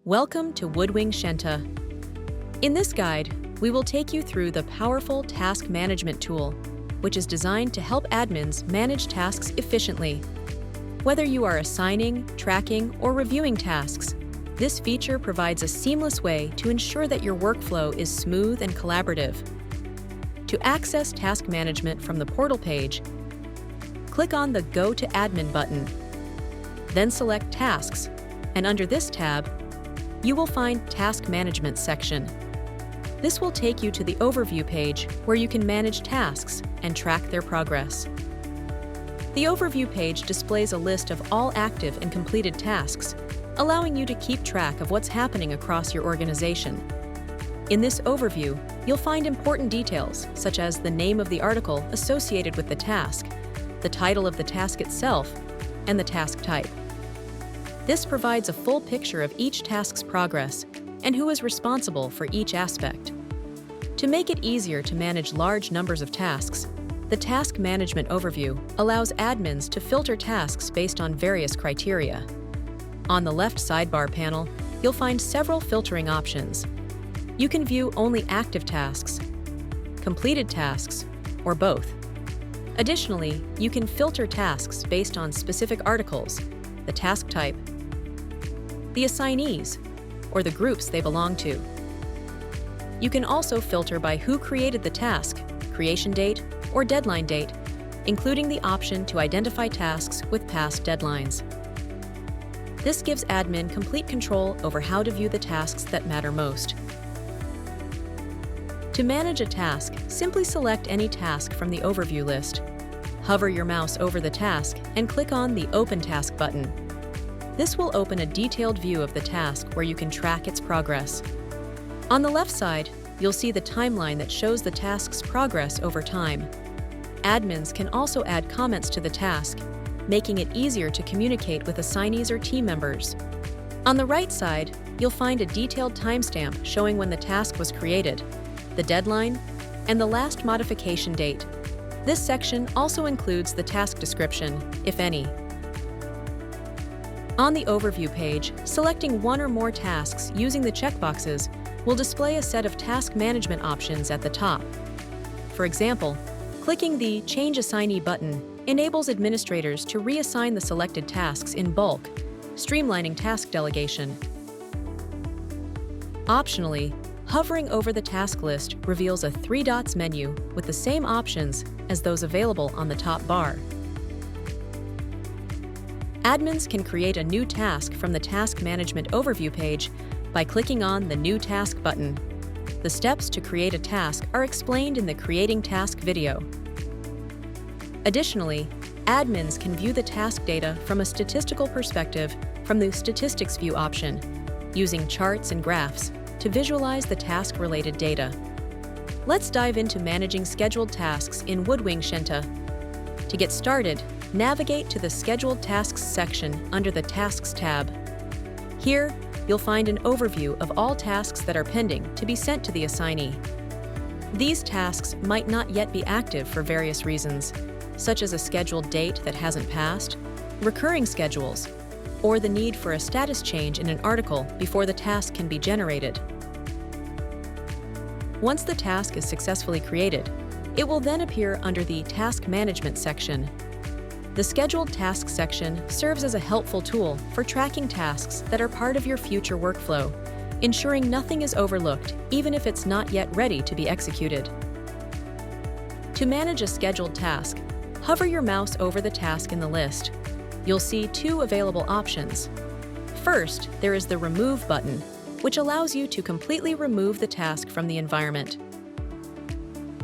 Welcome to WoodWing Scienta. In this guide, we will take you through the powerful task management tool, which is designed to help admins manage tasks efficiently. Whether you are assigning, tracking, or reviewing tasks, this feature provides a seamless way to ensure that your workflow is smooth and collaborative. To access task management from the portal page, click on the Go to Admin button. Then select Tasks, and under this tab, you will find Task Management section. This will take you to the Overview page where you can manage tasks and track their progress. The Overview page displays a list of all active and completed tasks, allowing you to keep track of what's happening across your organization. In this overview, you'll find important details such as the name of the article associated with the task, the title of the task itself, and the task type. This provides a full picture of each task's progress and who is responsible for each aspect. To make it easier to manage large numbers of tasks, the Task Management Overview allows admins to filter tasks based on various criteria. On the left sidebar panel, you'll find several filtering options. You can view only active tasks, completed tasks, or both. Additionally, you can filter tasks based on specific articles, the task type, the assignees, or the groups they belong to. You can also filter by who created the task, creation date, or deadline date, including the option to identify tasks with past deadlines. This gives admin complete control over how to view the tasks that matter most. To manage a task, simply select any task from the overview list. Hover your mouse over the task and click on the Open Task button. This will open a detailed view of the task where you can track its progress. On the left side, you'll see the timeline that shows the task's progress over time. Admins can also add comments to the task, making it easier to communicate with assignees or team members. On the right side, you'll find a detailed timestamp showing when the task was created, the deadline, and the last modification date. This section also includes the task description, if any. On the Overview page, selecting one or more tasks using the checkboxes will display a set of task management options at the top. For example, clicking the Change Assignee button enables administrators to reassign the selected tasks in bulk, streamlining task delegation. Optionally, hovering over the task list reveals a 3 dots menu with the same options as those available on the top bar. Admins can create a new task from the Task Management Overview page by clicking on the New Task button. The steps to create a task are explained in the Creating Task video. Additionally, admins can view the task data from a statistical perspective from the Statistics View option, using charts and graphs to visualize the task-related data. Let's dive into managing scheduled tasks in WoodWing Scienta. To get started, navigate to the Scheduled Tasks section under the Tasks tab. Here, you'll find an overview of all tasks that are pending to be sent to the assignee. These tasks might not yet be active for various reasons, such as a scheduled date that hasn't passed, recurring schedules, or the need for a status change in an article before the task can be generated. Once the task is successfully created, it will then appear under the Task Management section. The Scheduled Tasks section serves as a helpful tool for tracking tasks that are part of your future workflow, ensuring nothing is overlooked even if it's not yet ready to be executed. To manage a scheduled task, hover your mouse over the task in the list. You'll see 2 available options. First, there is the Remove button, which allows you to completely remove the task from the environment.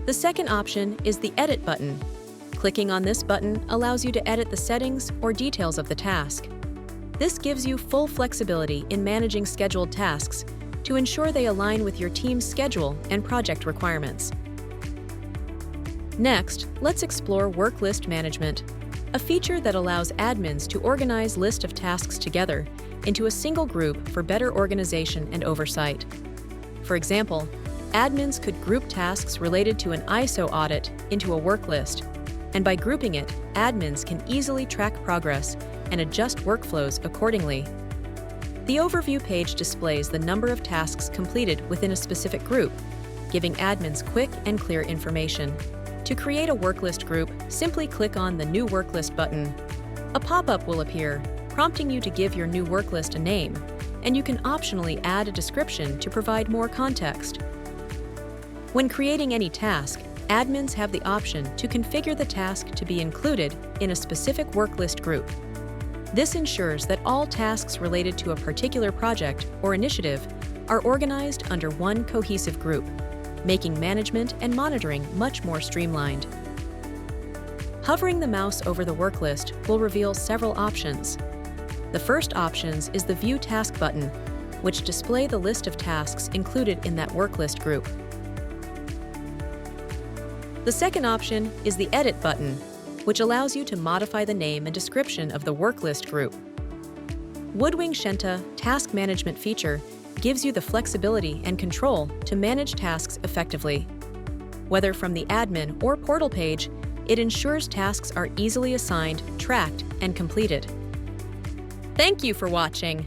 The second option is the Edit button. Clicking on this button allows you to edit the settings or details of the task. This gives you full flexibility in managing scheduled tasks to ensure they align with your team's schedule and project requirements. Next, let's explore Worklist Management, a feature that allows admins to organize lists of tasks together into a single group for better organization and oversight. For example, admins could group tasks related to an ISO audit into a work list, and by grouping it, admins can easily track progress and adjust workflows accordingly. The overview page displays the number of tasks completed within a specific group, giving admins quick and clear information. To create a worklist group, simply click on the New Worklist button. A pop-up will appear, prompting you to give your new worklist a name, and you can optionally add a description to provide more context. When creating any task, admins have the option to configure the task to be included in a specific worklist group. This ensures that all tasks related to a particular project or initiative are organized under one cohesive group, making management and monitoring much more streamlined. Hovering the mouse over the worklist will reveal several options. The first option is the View Task button, which displays the list of tasks included in that worklist group. The second option is the Edit button, which allows you to modify the name and description of the worklist group. WoodWing Scienta task management feature gives you the flexibility and control to manage tasks effectively. Whether from the admin or portal page, it ensures tasks are easily assigned, tracked, and completed. Thank you for watching.